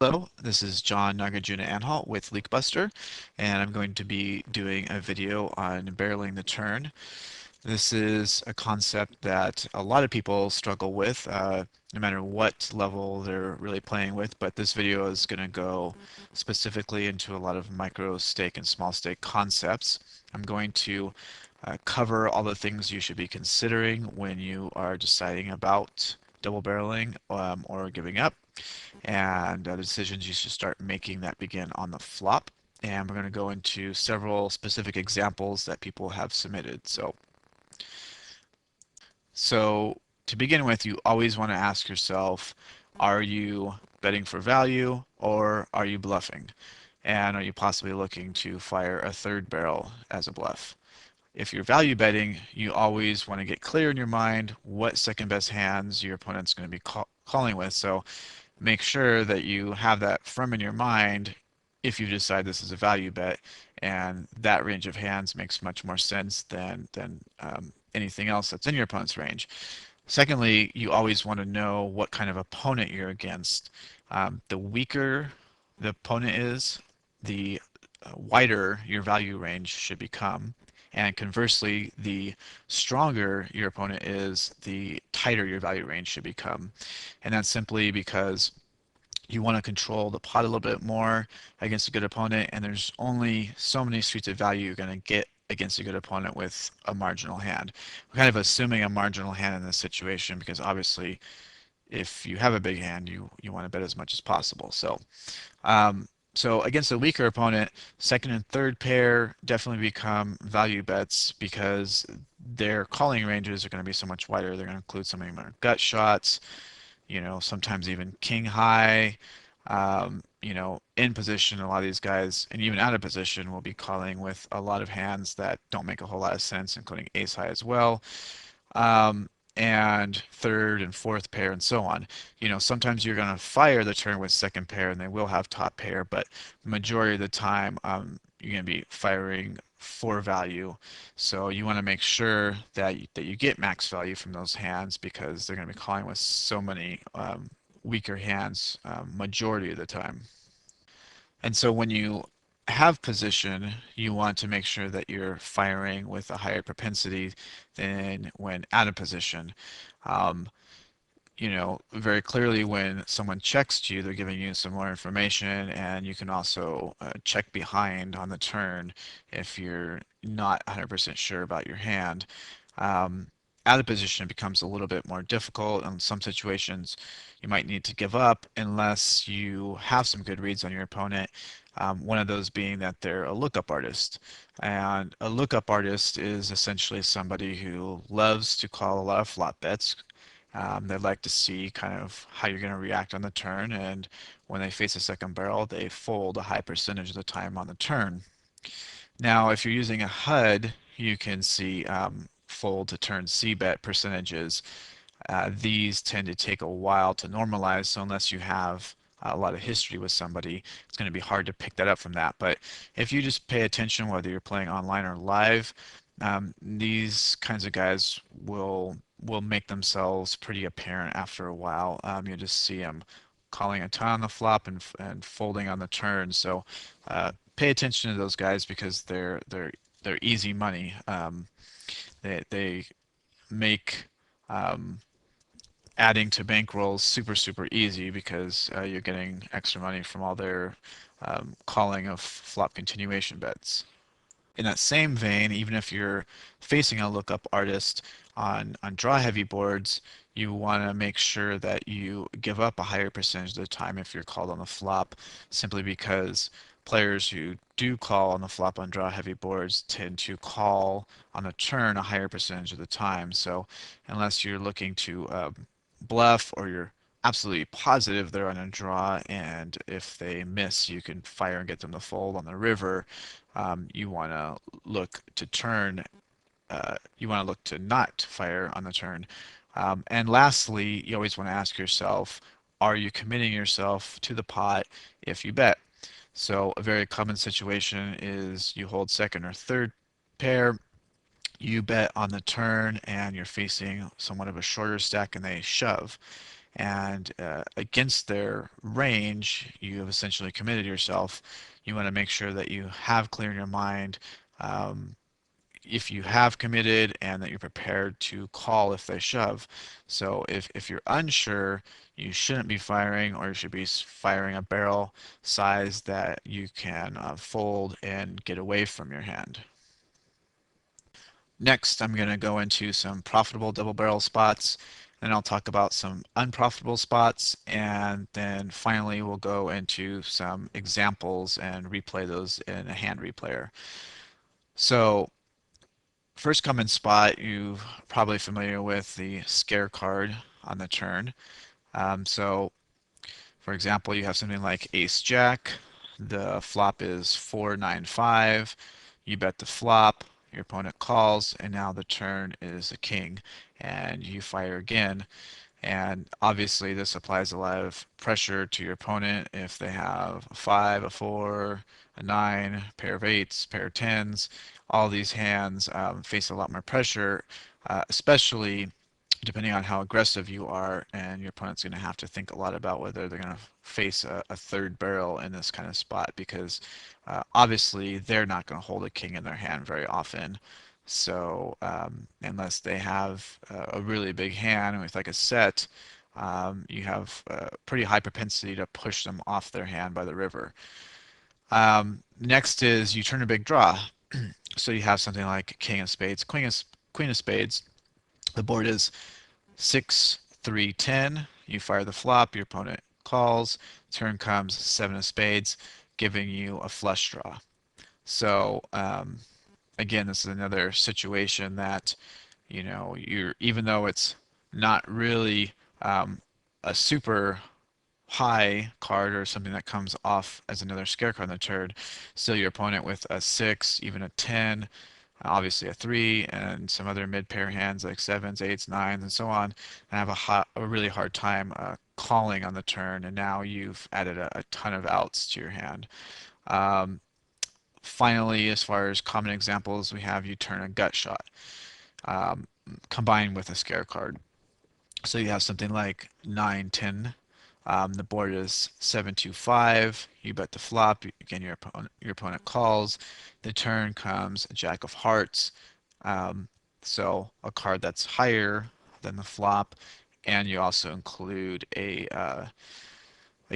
Hello, this is John Nagarjuna Anhalt with Leakbuster, and I'm going to be doing a video on barreling the turn. This is a concept that a lot of people struggle with, no matter what level they're really playing with, but this video is going to go specifically into a lot of micro stake and small stake concepts. I'm going to cover all the things you should be considering when you are deciding about double barreling or giving up, and the decisions you should start making that begin on the flop. And we're going to go into several specific examples that people have submitted. So to begin with, you always want to ask yourself, are you betting for value or are you bluffing? And are you possibly looking to fire a third barrel as a bluff? If you're value betting, you always want to get clear in your mind what second best hands your opponent's going to be calling with. So make sure that you have that firm in your mind if you decide this is a value bet, and that range of hands makes much more sense than anything else that's in your opponent's range. Secondly, you always want to know what kind of opponent you're against. The weaker the opponent is, the wider your value range should become. And conversely, the stronger your opponent is, the tighter your value range should become. And that's simply because you want to control the pot a little bit more against a good opponent, and there's only so many streets of value you're going to get against a good opponent with a marginal hand. We're kind of assuming a marginal hand in this situation because obviously if you have a big hand, you want to bet as much as possible. Um, so against a weaker opponent, second and third pair definitely become value bets because their calling ranges are going to be so much wider. They're going to include so many more gut shots, sometimes even king high. In position, a lot of these guys, and even out of position, will be calling with a lot of hands that don't make a whole lot of sense, including ace high as well. Um, and third and fourth pair and so on. Sometimes you're going to fire the turn with second pair and they will have top pair, but majority of the time you're going to be firing for value. So you want to make sure that you get max value from those hands because they're going to be calling with so many weaker hands majority of the time. And so when you have position, you want to make sure that you're firing with a higher propensity than when out of position. Um, very clearly when someone checks to you, they're giving you some more information, and you can also check behind on the turn if you're not 100% sure about your hand. Um, Out of position it becomes a little bit more difficult. In some situations, you might need to give up unless you have some good reads on your opponent. One of those being that they're a lookup artist. And a lookup artist is essentially somebody who loves to call a lot of flop bets. They'd like to see kind of how you're going to react on the turn, and when they face a second barrel, they fold a high percentage of the time on the turn. Now, if you're using a HUD, you can see fold to turn C bet percentages. These tend to take a while to normalize, so unless you have a lot of history with somebody, it's going to be hard to pick that up from that. But if you just pay attention, whether you're playing online or live, these kinds of guys will make themselves pretty apparent after a while. You'll just see them calling a ton on the flop and folding on the turn. So pay attention to those guys because they're easy money. They make um, adding to bankrolls super easy because you're getting extra money from all their calling of flop continuation bets. In that same vein, even if you're facing a lookup artist on draw heavy boards, you want to make sure that you give up a higher percentage of the time if you're called on the flop, simply because players who do call on the flop on draw heavy boards tend to call on the turn a higher percentage of the time. So unless you're looking to bluff or you're absolutely positive they're on a draw, and if they miss you can fire and get them to fold on the river, you want to look to turn you want to look to not fire on the turn. And lastly, you always want to ask yourself, are you committing yourself to the pot if you bet? So a very common situation is you hold second or third pair, you bet on the turn and you're facing somewhat of a shorter stack and they shove. and against their range, you have essentially committed yourself. You want to make sure that you have clear in your mind um, if you have committed and that you're prepared to call if they shove. So if you're unsure, you shouldn't be firing, or you should be firing a barrel size that you can fold and get away from your hand. Next, I'm going to go into some profitable double barrel spots, then I'll talk about some unprofitable spots, and then finally we'll go into some examples and replay those in a hand replayer. So first common spot, you're probably familiar with the scare card on the turn. So for example, you have something like Ace Jack. The flop is 4-9-5. You bet the flop. Your opponent calls, and now the turn is a king, and you fire again. And obviously, this applies a lot of pressure to your opponent if they have a 5, a 4, a 9, pair of 8s, pair of 10s. All these hands face a lot more pressure, especially depending on how aggressive you are, and your opponent's going to have to think a lot about whether they're going to face a third barrel in this kind of spot, because obviously they're not going to hold a king in their hand very often. So unless they have a really big hand with like a set, you have a pretty high propensity to push them off their hand by the river. Next is you turn a big draw. So you have something like king of spades, queen of spades. The board is 6-3-10. You fire the flop, your opponent calls. Turn comes 7 of spades, giving you a flush draw. So again, this is another situation that, you're, even though it's not really a super high card or something that comes off as another scare card on the turn, still your opponent with a 6, even a 10, obviously a 3, and some other mid pair hands like 7s, 8s, 9s, and so on, and have a really hard time calling on the turn, and now you've added a ton of outs to your hand. Um, Finally, as far as common examples, we have you turn a gut shot um, combined with a scare card. So you have something like 9-10. The board is 7-2-5. You bet the flop. Again, your opponent calls. The turn comes a Jack of Hearts. Um, so a card that's higher than the flop, and you also include a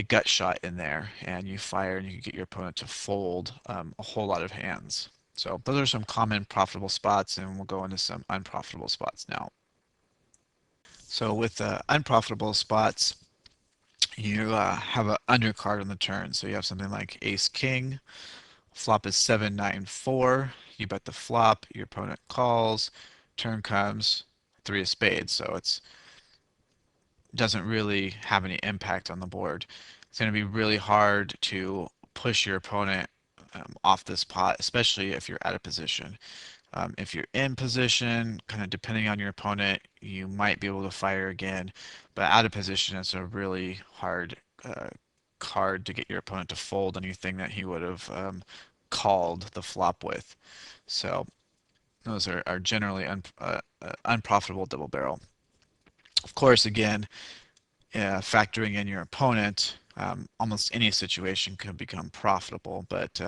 gut shot in there, and you fire, and you can get your opponent to fold a whole lot of hands. So those are some common profitable spots, and we'll go into some unprofitable spots now. So with unprofitable spots, you have an undercard on the turn. So you have something like Ace King. Flop is 7-9-4. You bet the flop. Your opponent calls. Turn comes 3 of spades. So it doesn't really have any impact on the board. It's going to be really hard to push your opponent off this pot, especially if you're out of position. If you're in position, kind of depending on your opponent, you might be able to fire again, but out of position, it's a really hard card to get your opponent to fold anything that he would have called the flop with. So those are generally unprofitable double barrel. Of course, again, factoring in your opponent, almost any situation could become profitable, but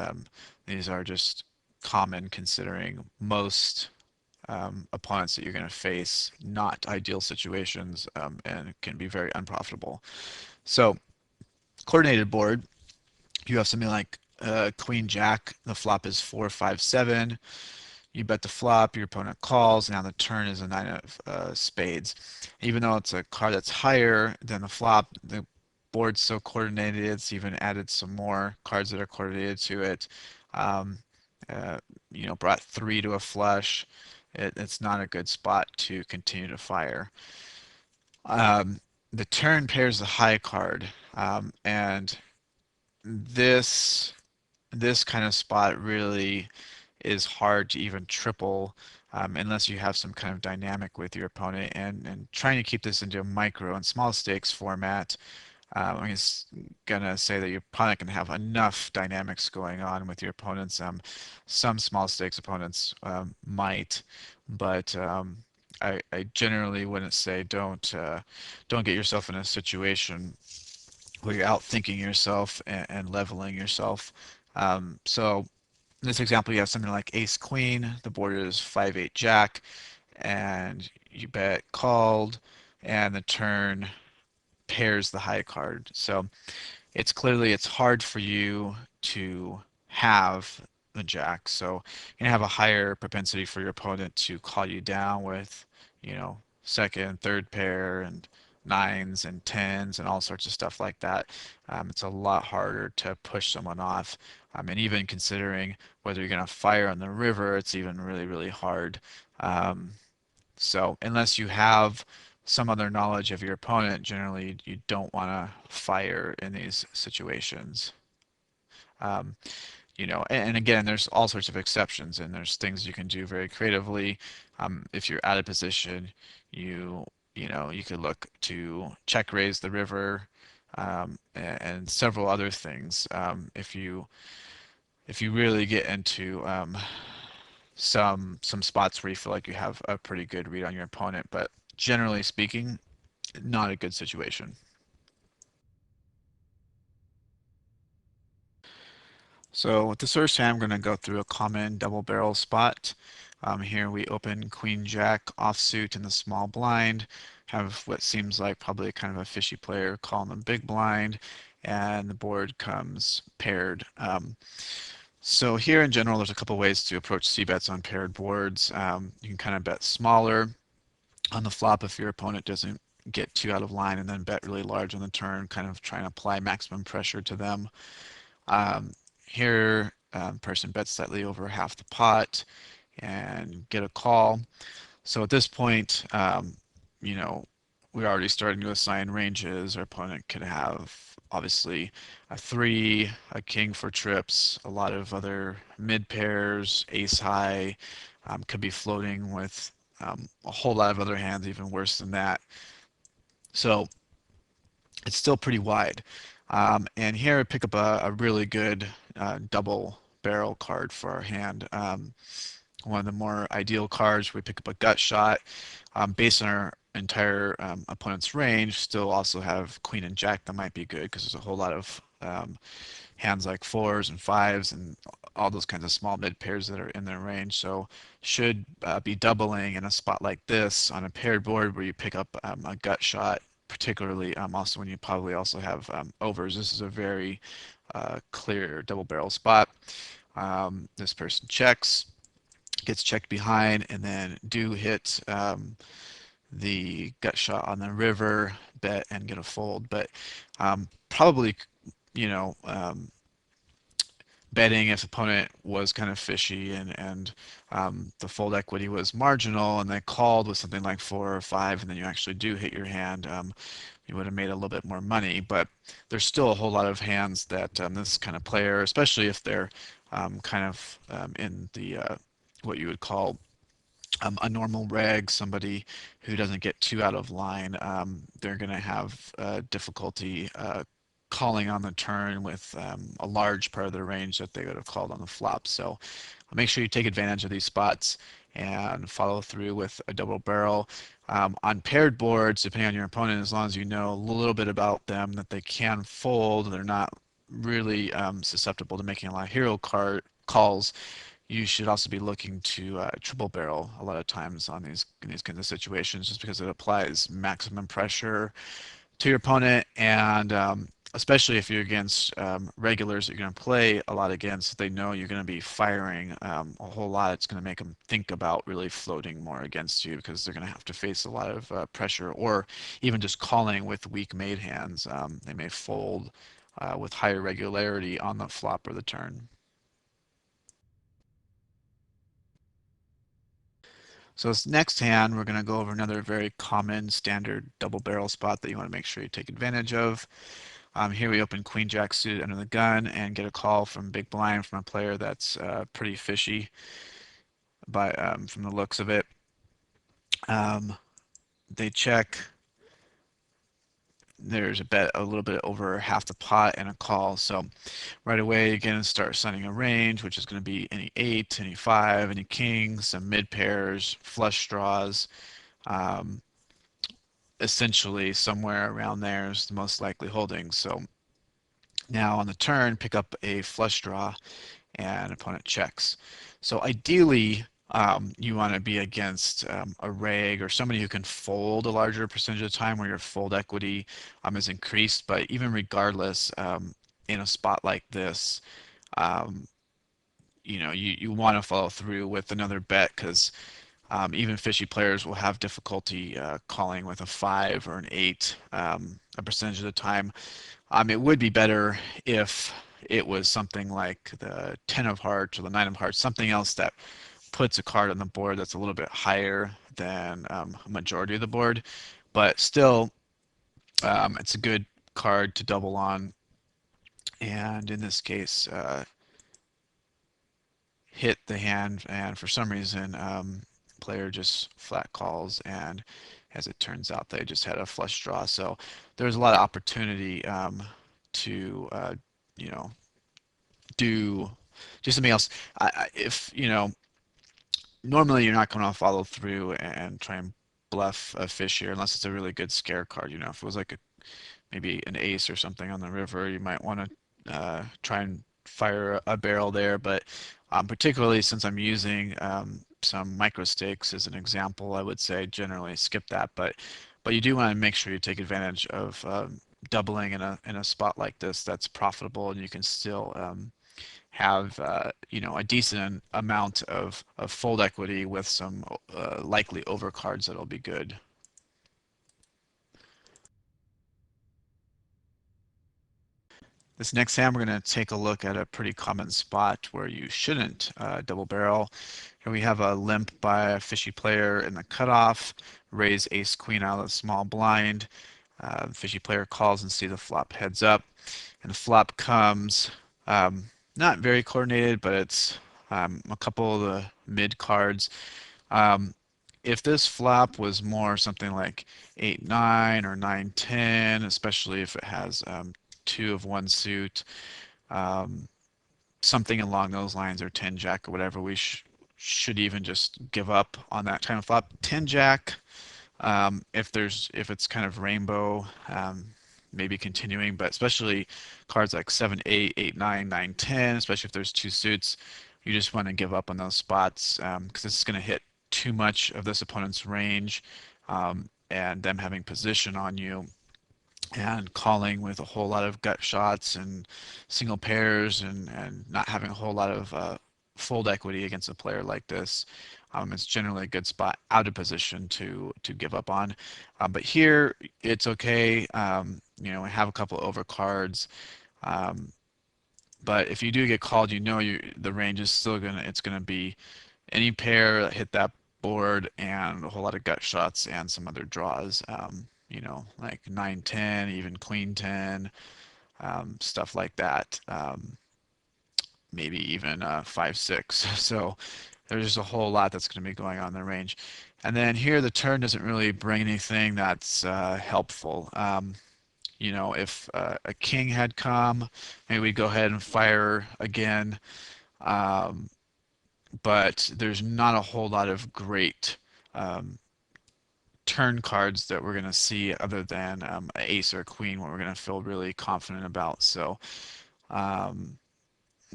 these are just common considering most opponents that you're going to face, not ideal situations, and can be very unprofitable. So, coordinated board, you have something like Queen Jack. The flop is 4-5-7. You bet the flop, your opponent calls. Now the turn is a 9 of spades. Even though it's a card that's higher than the flop, the board's so coordinated, it's even added some more cards that are coordinated to it. Um, uh, brought 3 to a flush. It's not a good spot to continue to fire. Um, the turn pairs the high card, and this this kind of spot really is hard to even triple unless you have some kind of dynamic with your opponent. And trying to keep this into a micro and small stakes format, I'm just gonna say that you're probably not gonna have enough dynamics going on with your opponents. Some small stakes opponents might, but I generally wouldn't say don't get yourself in a situation where you're outthinking yourself and leveling yourself. So in this example, you have something like ace queen, the board is 5-8 jack, and you bet called, and the turn pairs the high card. So it's hard for you to have the jack. So you're gonna have a higher propensity for your opponent to call you down with, second, third pair and nines and tens and all sorts of stuff like that. It's a lot harder to push someone off. And even considering whether you're gonna fire on the river, it's even really, really hard. Um, so unless you have some other knowledge of your opponent, generally you don't want to fire in these situations. Um, and again, there's all sorts of exceptions, and there's things you can do very creatively. If you're out of position, you you could look to check raise the river, and several other things. If you really get into some spots where you feel like you have a pretty good read on your opponent, but generally speaking, not a good situation. So with this first hand, I'm going to go through a common double barrel spot. Here we open Queen Jack offsuit in the small blind, have what seems like probably kind of a fishy player calling the big blind, and the board comes paired. So here in general, there's a couple ways to approach c-bets on paired boards. You can kind of bet smaller on the flop if your opponent doesn't get too out of line, and then bet really large on the turn, kind of trying to apply maximum pressure to them. Um, Here, person bets slightly over half the pot and get a call. So at this point, you know, we're already starting to assign ranges. Our opponent could have obviously a three, a king for trips, a lot of other mid pairs, ace high, could be floating with a whole lot of other hands, even worse than that. So it's still pretty wide. And here I pick up a really good double barrel card for our hand. One of the more ideal cards, we pick up a gut shot. Based on our entire opponent's range, still also have queen and jack that might be good because there's a whole lot of hands like fours and fives and all those kinds of small mid pairs that are in their range. So should be doubling in a spot like this on a paired board where you pick up a gut shot, particularly also when you probably also have overs. This is a very clear double barrel spot. This person checks, gets checked behind, and then do hit the gut shot on the river, bet, and get a fold. But probably, you know, betting if opponent was kind of fishy and the fold equity was marginal and they called with something like 4 or 5 and then you actually do hit your hand, you would have made a little bit more money. But there's still a whole lot of hands that this kind of player, especially if they're kind of in the what you would call a normal reg, somebody who doesn't get too out of line, they're going to have difficulty calling on the turn with a large part of their range that they would have called on the flop. So make sure you take advantage of these spots and follow through with a double barrel. On paired boards, depending on your opponent, as long as you know a little bit about them, that they can fold, they're not really susceptible to making a lot of hero card calls, you should also be looking to triple barrel a lot of times on these kinds of situations, just because it applies maximum pressure to your opponent, and especially if you're against regulars that you're going to play a lot against, they know you're going to be firing a whole lot. It's going to make them think about really floating more against you because they're going to have to face a lot of pressure, or even just calling with weak made hands. They may fold with higher regularity on the flop or the turn. So this next hand, we're going to go over another very common standard double barrel spot that you want to make sure you take advantage of. Here we open Queen Jack suited under the gun and get a call from big blind from a player that's pretty fishy from the looks of it. Um, they check. There's a bet a little bit over half the pot and a call. So right away, again, start assigning a range, which is going to be any 8, any 5, any kings, some mid pairs, flush draws. Um, Essentially, somewhere around there is the most likely holding. So now on the turn, pick up a flush draw and opponent checks. So ideally, you want to be against a reg or somebody who can fold a larger percentage of the time where your fold equity is increased. But even regardless, in a spot like this, um, you want to follow through with another bet because even fishy players will have difficulty calling with a 5 or an 8 a percentage of the time. It would be better if it was something like the 10 of hearts or the 9 of hearts, something else that puts a card on the board that's a little bit higher than a majority of the board. But still, it's a good card to double on. And in this case, hit the hand, and for some reason, player just flat calls, and as it turns out, they just had a flush draw. So there's a lot of opportunity to, you know, do something else. If normally you're not going to follow through and try and bluff a fish here unless it's a really good scare card. If it was like maybe an ace or something on the river, you might want to try and fire a barrel there. But particularly since I'm using some micro stakes as an example, I would say generally skip that. But you do want to make sure you take advantage of doubling in a spot like this that's profitable, and you can still have a decent amount of fold equity with some likely overcards that'll be good. This next hand, we're going to take a look at a pretty common spot where you shouldn't double barrel. Here we have a limp by a fishy player in the cutoff, raise ace queen out of the small blind. The fishy player calls and see the flop heads up, and the flop comes not very coordinated, but it's a couple of the mid cards. Um, if this flop was more something like 8-9 or 9-10, especially if it has two of one suit, um, something along those lines, or 10 jack or whatever, we should even just give up on that kind of flop. 10 jack, if it's kind of rainbow, maybe continuing, but especially cards like 7-8, 8-9, 9-10, especially if there's two suits, you just want to give up on those spots because it's going to hit too much of this opponent's range, and them having position on you and calling with a whole lot of gut shots and single pairs, and not having a whole lot of fold equity against a player like this. It's generally a good spot out of position to give up on. But here it's okay. We have a couple overcards. Um, but if you do get called, the range is still gonna be any pair that hit that board and a whole lot of gut shots and some other draws. Like 9-10, even queen 10, stuff like that. Maybe even 5-6. So there's just a whole lot that's going to be going on in the range. And then here the turn doesn't really bring anything that's helpful. If a king had come, maybe we'd go ahead and fire again. Um, but there's not a whole lot of great um, turn cards that we're going to see other than an ace or a queen, what we're going to feel really confident about. So um,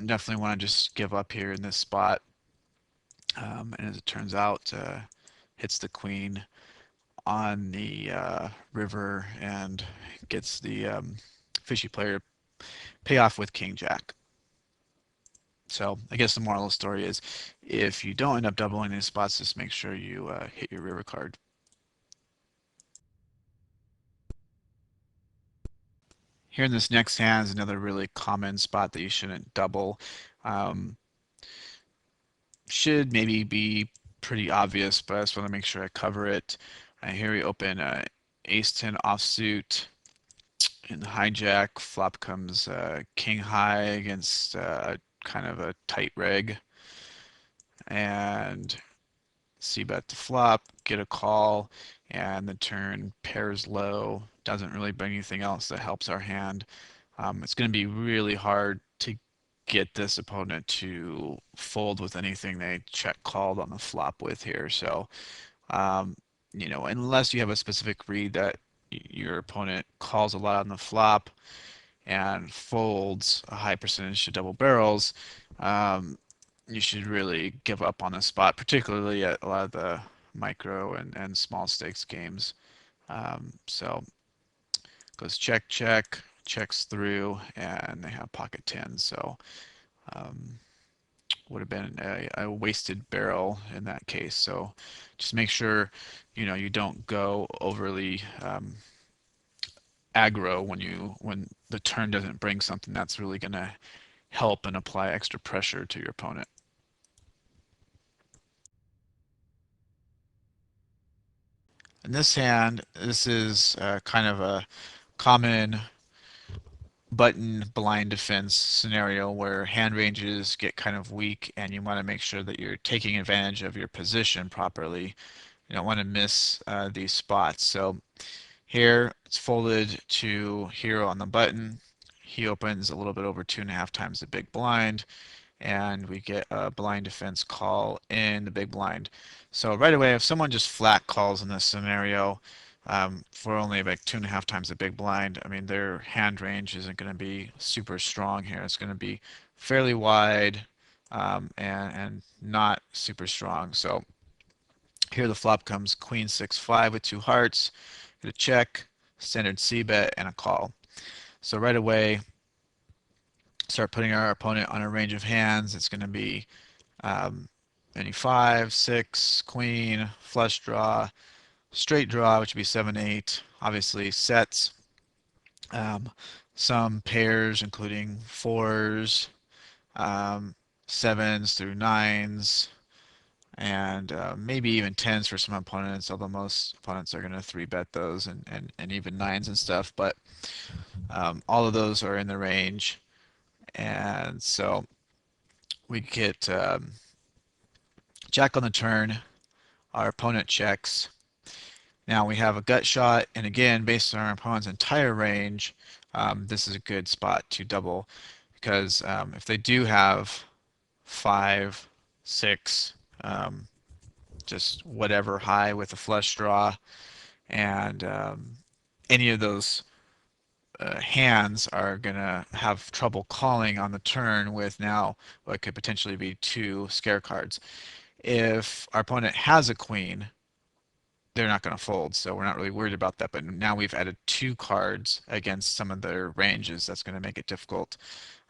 definitely want to just give up here in this spot. And as it turns out, hits the queen on the river and gets the fishy player pay off with king jack. So I guess the moral of the story is if you don't end up doubling these spots, just make sure you hit your river card. Here in this next hand is another really common spot that you shouldn't double. Um, should maybe be pretty obvious, but I just want to make sure I cover it. Here we open ace 10 offsuit in the hijack. Flop comes king high against kind of a tight reg, and C bet the flop, get a call, and the turn pairs low. Doesn't really bring anything else that helps our hand. It's going to be really hard to get this opponent to fold with anything they check called on the flop with here. So, um, unless you have a specific read that your opponent calls a lot on the flop and folds a high percentage to double barrels, um, you should really give up on the spot, particularly at a lot of the micro and small stakes games. So goes check, check, checks through, and they have pocket tens. So um, would have been a wasted barrel in that case. So just make sure you don't go overly aggro when the turn doesn't bring something that's really going to help and apply extra pressure to your opponent. In this hand, this is kind of a common button blind defense scenario where hand ranges get kind of weak and you want to make sure that you're taking advantage of your position properly. You don't want to miss these spots. So here it's folded to hero on the button. He opens a little bit over 2.5 times the big blind, and we get a blind defense call in the big blind. So right away, if someone just flat calls in this scenario for only like 2.5 times the big blind, I mean their hand range isn't going to be super strong here. It's going to be fairly wide and not super strong. So here the flop comes queen 6-5 with two hearts, get a check, standard C bet, and a call. So right away, start putting our opponent on a range of hands. It's going to be um, any 5, 6, queen, flush draw, straight draw, which would be 7, 8. Obviously sets, um, some pairs, including fours, um, sevens through nines, and maybe even tens for some opponents, although most opponents are going to three bet those and even nines and stuff. But all of those are in the range, and so we get jack on the turn. Our opponent checks. Now we have a gut shot, and again, based on our opponent's entire range, this is a good spot to double because if they do have 5, 6, um, just whatever high with a flush draw, and any of those hands are going to have trouble calling on the turn with now what could potentially be two scare cards. If our opponent has a queen, they're not going to fold, so we're not really worried about that. But now we've added two cards against some of their ranges. That's going to make it difficult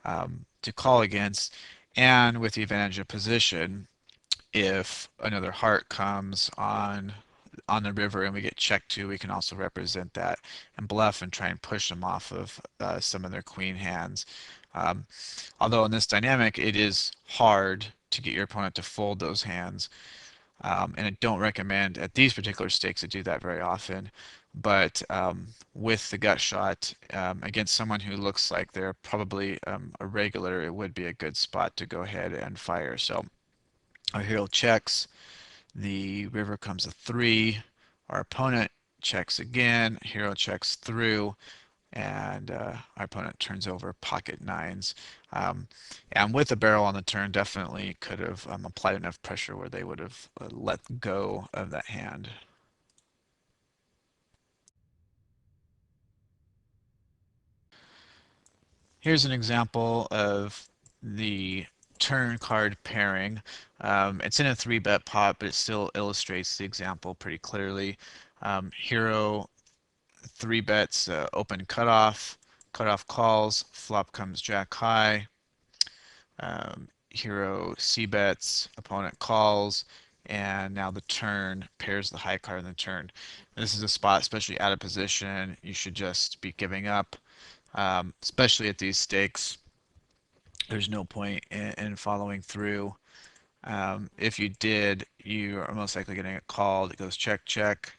to call against. And with the advantage of position, if another heart comes on the river and we get checked to, we can also represent that and bluff and try and push them off of some of their queen hands. Um, Although in this dynamic, it is hard to get your opponent to fold those hands. And I don't recommend at these particular stakes to do that very often. But with the gut shot against someone who looks like they're probably a regular, it would be a good spot to go ahead and fire. So our hero checks, the river comes a 3, our opponent checks again, hero checks through, and our opponent turns over pocket nines. And with a barrel on the turn, definitely could have applied enough pressure where they would have let go of that hand. Here's an example of the turn card pairing. It's in a 3-bet pot, but it still illustrates the example pretty clearly. Hero 3 bets open cutoff, cutoff calls, flop comes jack high, hero C bets, opponent calls, and now the turn pairs the high card in the turn. This is a spot, especially out of position, you should just be giving up, especially at these stakes. There's no point in following through. If you did, you are most likely getting a call that goes check, check,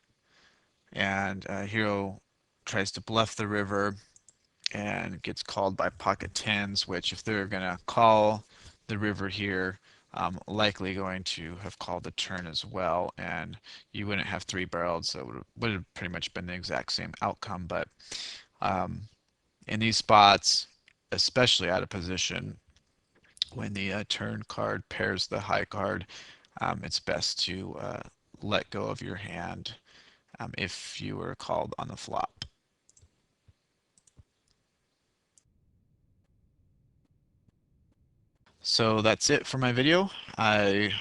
and hero tries to bluff the river and gets called by pocket tens, which if they're going to call the river here, likely going to have called the turn as well, and you wouldn't have three barrels, so it would have pretty much been the exact same outcome. But um, in these spots, especially out of position, when the turn card pairs the high card, it's best to let go of your hand if you were called on the flop. So that's it for my video. I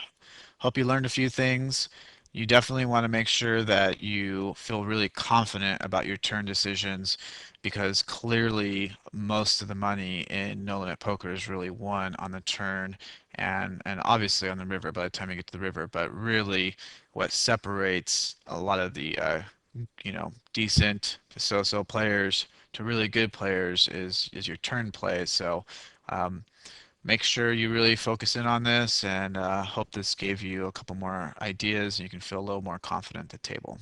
hope you learned a few things. You definitely want to make sure that you feel really confident about your turn decisions because clearly most of the money in no limit poker is really won on the turn and obviously on the river by the time you get to the river. But really, what separates a lot of the decent to so-so players to really good players is your turn play. So um, make sure you really focus in on this and hope this gave you a couple more ideas and you can feel a little more confident at the table.